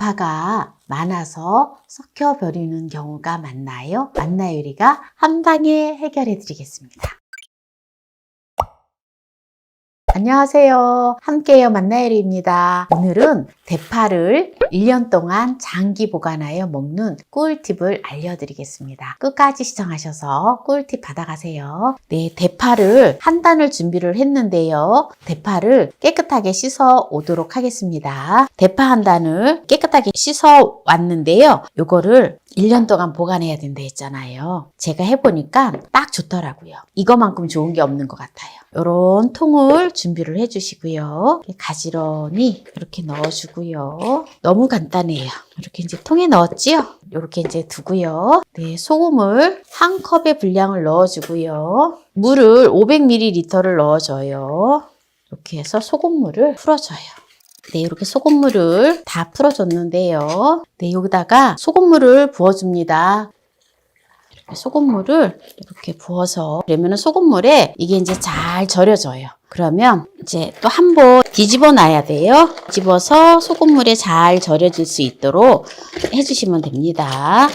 대파가 많아서 섞여 버리는 경우가 많나요? 만나 요리가 한 방에 해결해 드리겠습니다. 안녕하세요. 함께해요 만나요리입니다. 오늘은 대파를 1년 동안 장기 보관하여 먹는 꿀팁을 알려드리겠습니다. 끝까지 시청하셔서 꿀팁 받아가세요. 네, 대파를 한 단을 준비를 했는데요. 대파를 깨끗하게 씻어 오도록 하겠습니다. 대파 한 단을 깨끗하게 씻어 왔는데요. 요거를 1년 동안 보관해야 된다 했잖아요. 제가 해보니까 딱 좋더라고요. 이거만큼 좋은 게 없는 것 같아요. 요런 통을 준비를 해주시고요. 가지런히 이렇게 넣어주고요. 너무 간단해요. 이렇게 이제 통에 넣었지요? 이렇게 이제 두고요. 네, 소금을 한 컵의 분량을 넣어주고요. 물을 500ml를 넣어줘요. 이렇게 해서 소금물을 풀어줘요. 네, 이렇게 소금물을 다 풀어줬는데요. 네, 여기다가 소금물을 부어줍니다. 소금물을 이렇게 부어서 그러면 소금물에 이게 이제 잘 절여져요. 그러면 이제 또 한 번 뒤집어 놔야 돼요. 뒤집어서 소금물에 잘 절여질 수 있도록 해주시면 됩니다.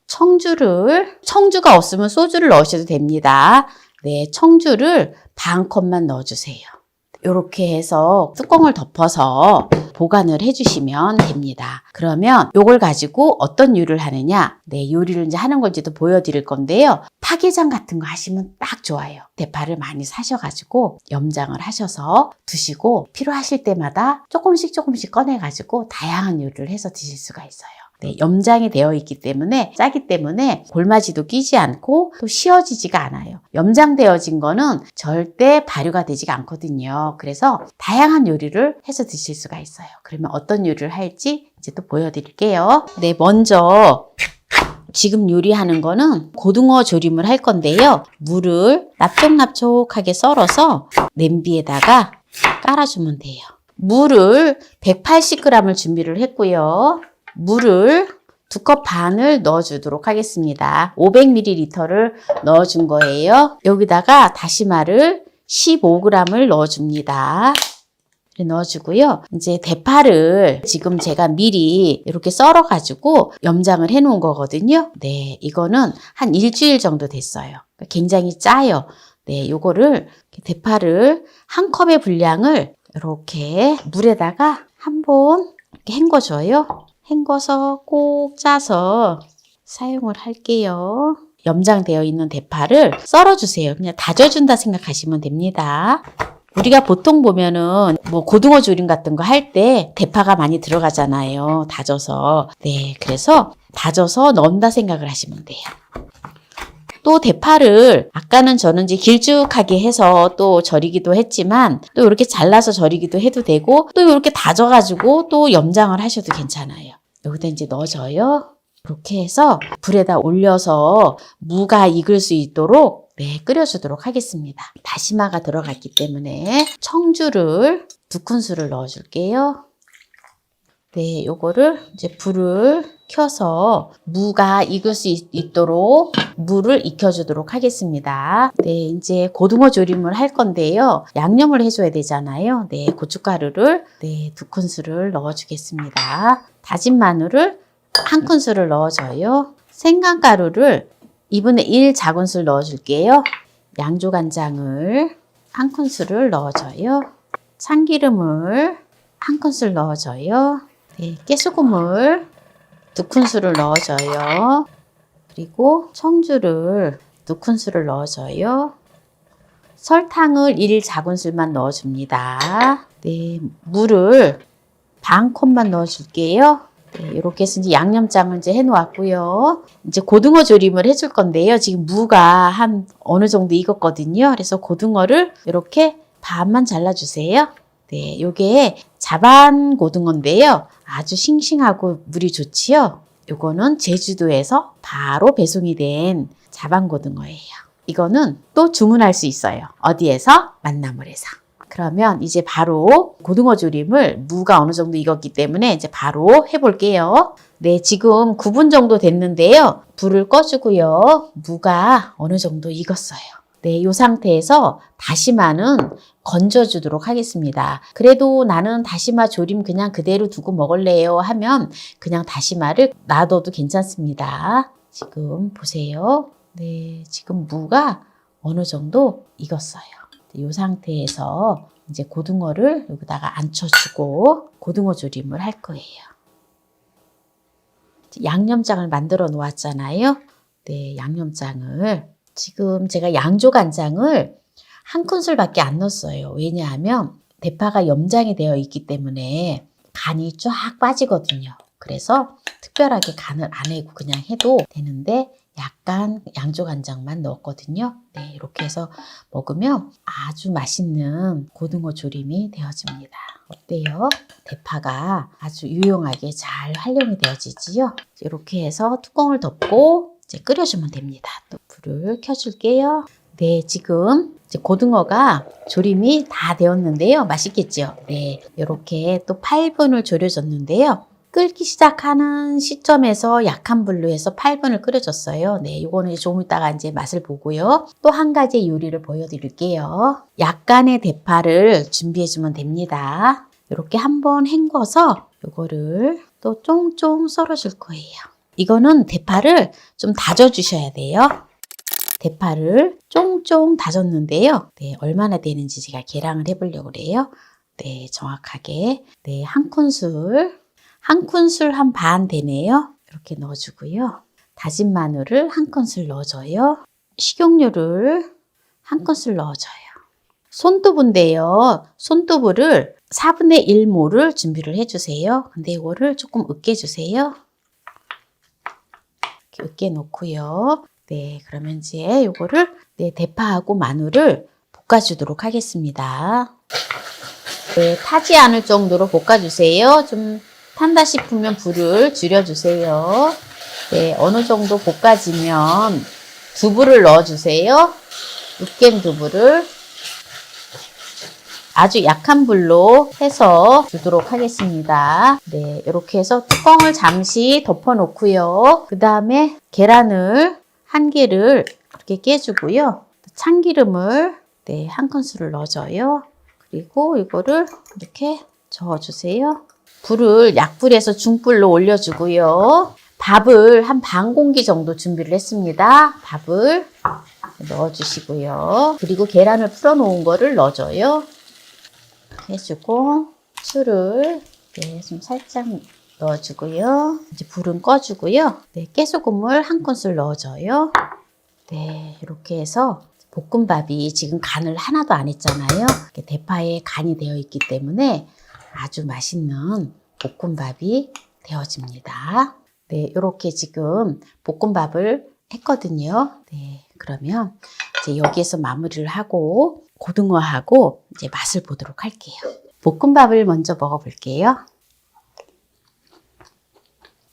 청주가 없으면 소주를 넣으셔도 됩니다. 네, 청주를 반 컵만 넣어주세요. 이렇게 해서 뚜껑을 덮어서 보관을 해주시면 됩니다. 그러면 이걸 가지고 어떤 요리를 하느냐? 네, 요리를 이제 하는 걸지도 보여드릴 건데요. 파게장 같은 거 하시면 딱 좋아요. 대파를 많이 사셔가지고 염장을 하셔서 드시고 필요하실 때마다 조금씩 꺼내가지고 다양한 요리를 해서 드실 수가 있어요. 네, 염장이 되어 있기 때문에 짜기 때문에 골마지도 끼지 않고 또 씌어지지가 않아요. 염장되어진 거는 절대 발효가 되지가 않거든요. 그래서 다양한 요리를 해서 드실 수가 있어요. 그러면 어떤 요리를 할지 이제 또 보여드릴게요. 네, 먼저 지금 요리하는 거는 고등어 조림을 할 건데요. 물을 납작납작하게 썰어서 냄비에다가 깔아주면 돼요. 물을 180g을 준비를 했고요. 물을 2컵 반을 넣어주도록 하겠습니다. 500ml를 넣어준 거예요. 여기다가 다시마를 15g을 넣어줍니다. 넣어주고요. 이제 대파를 지금 제가 미리 이렇게 썰어가지고 염장을 해 놓은 거거든요. 네, 이거는 한 일주일 정도 됐어요. 굉장히 짜요. 네, 요거를 대파를 한 컵의 분량을 이렇게 물에다가 한번 이렇게 헹궈줘요. 헹궈서 꼭 짜서 사용을 할게요. 염장되어 있는 대파를 썰어주세요. 그냥 다져준다 생각하시면 됩니다. 우리가 보통 보면은 뭐 고등어 조림 같은 거 할 때 대파가 많이 들어가잖아요. 다져서. 네, 그래서 다져서 넣는다 생각을 하시면 돼요. 또 대파를 아까는 저는 이제 길쭉하게 해서 또 절이기도 했지만 또 이렇게 잘라서 절이기도 해도 되고 또 이렇게 다져가지고 또 염장을 하셔도 괜찮아요. 여기다 이제 넣어줘요. 이렇게 해서 불에다 올려서 무가 익을 수 있도록 네, 끓여주도록 하겠습니다. 다시마가 들어갔기 때문에 청주를 2큰술을 넣어줄게요. 네, 요거를 이제 불을 켜서 무가 익을 수 있도록 물을 익혀주도록 하겠습니다. 네, 이제 고등어 조림을 할 건데요. 양념을 해줘야 되잖아요. 네, 고춧가루를 네, 2큰술을 넣어주겠습니다. 다진 마늘을 1큰술을 넣어줘요. 생강가루를 2분의 1 작은술 넣어줄게요. 양조간장을 1큰술을 넣어줘요. 참기름을 1큰술 넣어줘요. 네, 깨소금을 2큰술을 넣어줘요. 그리고 청주를 2큰술을 넣어줘요. 설탕을 1 작은술만 넣어줍니다. 네, 물을 반 컵만 넣어줄게요. 네, 이렇게 해서 이제 양념장을 이제 해놓았고요. 이제 고등어 조림을 해줄 건데요. 지금 무가 한 어느 정도 익었거든요. 그래서 고등어를 이렇게 반만 잘라주세요. 네, 요게 자반 고등어인데요. 아주 싱싱하고 물이 좋지요. 요거는 제주도에서 바로 배송이 된 자반 고등어예요. 이거는 또 주문할 수 있어요. 어디에서? 만나물에서. 그러면 이제 바로 고등어 조림을 무가 어느 정도 익었기 때문에 이제 바로 해볼게요. 네, 지금 9분 정도 됐는데요. 불을 꺼주고요. 무가 어느 정도 익었어요. 네, 이 상태에서 다시마는 건져주도록 하겠습니다. 그래도 나는 다시마 조림 그냥 그대로 두고 먹을래요 하면 그냥 다시마를 놔둬도 괜찮습니다. 지금 보세요. 네, 지금 무가 어느 정도 익었어요. 이 상태에서 이제 고등어를 여기다가 앉혀주고 고등어 조림을 할 거예요. 양념장을 만들어 놓았잖아요. 네, 양념장을 지금 제가 양조간장을 한 큰술밖에 안 넣었어요. 왜냐하면 대파가 염장이 되어 있기 때문에 간이 쫙 빠지거든요. 그래서 특별하게 간을 안 해고 그냥 해도 되는데 약간 양조간장만 넣었거든요. 네, 이렇게 해서 먹으면 아주 맛있는 고등어 조림이 되어집니다. 어때요? 대파가 아주 유용하게 잘 활용이 되어지지요? 이렇게 해서 뚜껑을 덮고 이제 끓여주면 됩니다. 또 불을 켜줄게요. 네, 지금 이제 고등어가 조림이 다 되었는데요. 맛있겠죠? 네, 이렇게 또 8분을 졸여줬는데요. 끓기 시작하는 시점에서 약한 불로 해서 8분을 끓여줬어요. 네, 이거는 좀 이따가 이제 맛을 보고요. 또 한 가지 요리를 보여드릴게요. 약간의 대파를 준비해주면 됩니다. 이렇게 한번 헹궈서 이거를 또 쫑쫑 썰어줄 거예요. 이거는 대파를 좀 다져주셔야 돼요. 대파를 쫑쫑 다졌는데요. 네, 얼마나 되는지 제가 계량을 해보려고 그래요. 네, 정확하게. 네, 한 큰술 한 반 되네요. 이렇게 넣어주고요. 다진 마늘을 한 큰술 넣어줘요. 식용유를 한 큰술 넣어줘요. 손두부인데요. 손두부를 4분의 1모를 준비를 해주세요. 근데 이거를 조금 으깨주세요. 이렇게 으깨 놓고요. 네, 그러면 이제 이거를 대파하고 마늘을 볶아주도록 하겠습니다. 네, 타지 않을 정도로 볶아주세요. 좀 탄다 싶으면 불을 줄여주세요. 네, 어느 정도 볶아지면 두부를 넣어주세요. 으깬 두부를 아주 약한 불로 해서 주도록 하겠습니다. 네, 이렇게 해서 뚜껑을 잠시 덮어 놓고요. 그 다음에 계란을 한 개를 이렇게 깨주고요. 참기름을 한 큰술을 넣어줘요. 그리고 이거를 이렇게 저어주세요. 불을 약불에서 중불로 올려주고요. 밥을 한 반 공기 정도 준비를 했습니다. 밥을 넣어주시고요. 그리고 계란을 풀어놓은 거를 넣어줘요. 해주고 술을 좀 살짝 넣어주고요. 이제 불은 꺼주고요. 네, 깨소금을 한 큰술 넣어줘요. 네, 이렇게 해서 볶음밥이 지금 간을 하나도 안 했잖아요. 대파에 간이 되어 있기 때문에 아주 맛있는 볶음밥이 되어집니다. 네, 이렇게 지금 볶음밥을 했거든요. 네, 그러면 이제 여기에서 마무리를 하고 고등어하고 이제 맛을 보도록 할게요. 볶음밥을 먼저 먹어볼게요.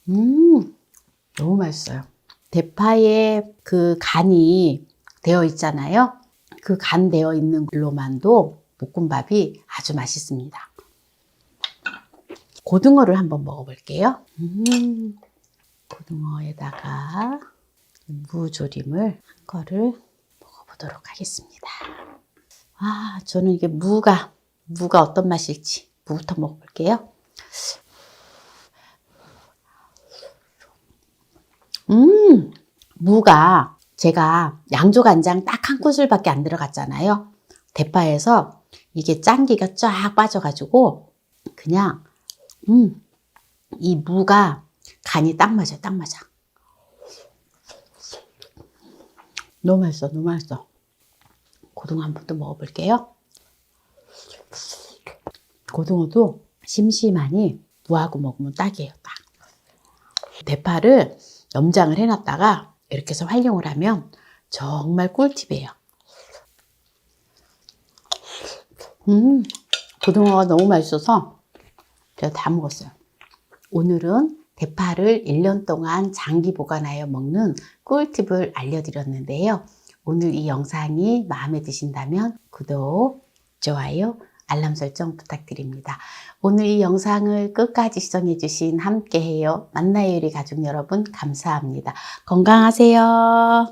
너무 맛있어요. 대파에 그 간이 되어 있잖아요. 그 간 되어 있는 걸로만도 볶음밥이 아주 맛있습니다. 고등어를 한번 먹어볼게요. 고등어에다가 무조림을 한 거를 먹어보도록 하겠습니다. 아, 저는 이게 무가 어떤 맛일지 무부터 먹어볼게요. 무가 제가 양조간장 딱 한 큰술밖에 안 들어갔잖아요. 대파에서 이게 짠기가 쫙 빠져가지고 그냥 이 무가 간이 딱 맞아요. 딱 맞아. 너무 맛있어. 너무 맛있어. 고등어 한 번 더 먹어볼게요. 고등어도 심심하니 무하고 먹으면 딱이에요. 딱. 대파를 염장을 해놨다가 이렇게 해서 활용을 하면 정말 꿀팁이에요. 고등어가 너무 맛있어서 제가 다 먹었어요. 오늘은 대파를 1년 동안 장기 보관하여 먹는 꿀팁을 알려드렸는데요. 오늘 이 영상이 마음에 드신다면 구독, 좋아요, 알람 설정 부탁드립니다. 오늘 이 영상을 끝까지 시청해주신 함께해요 만나요 요리 가족 여러분 감사합니다. 건강하세요.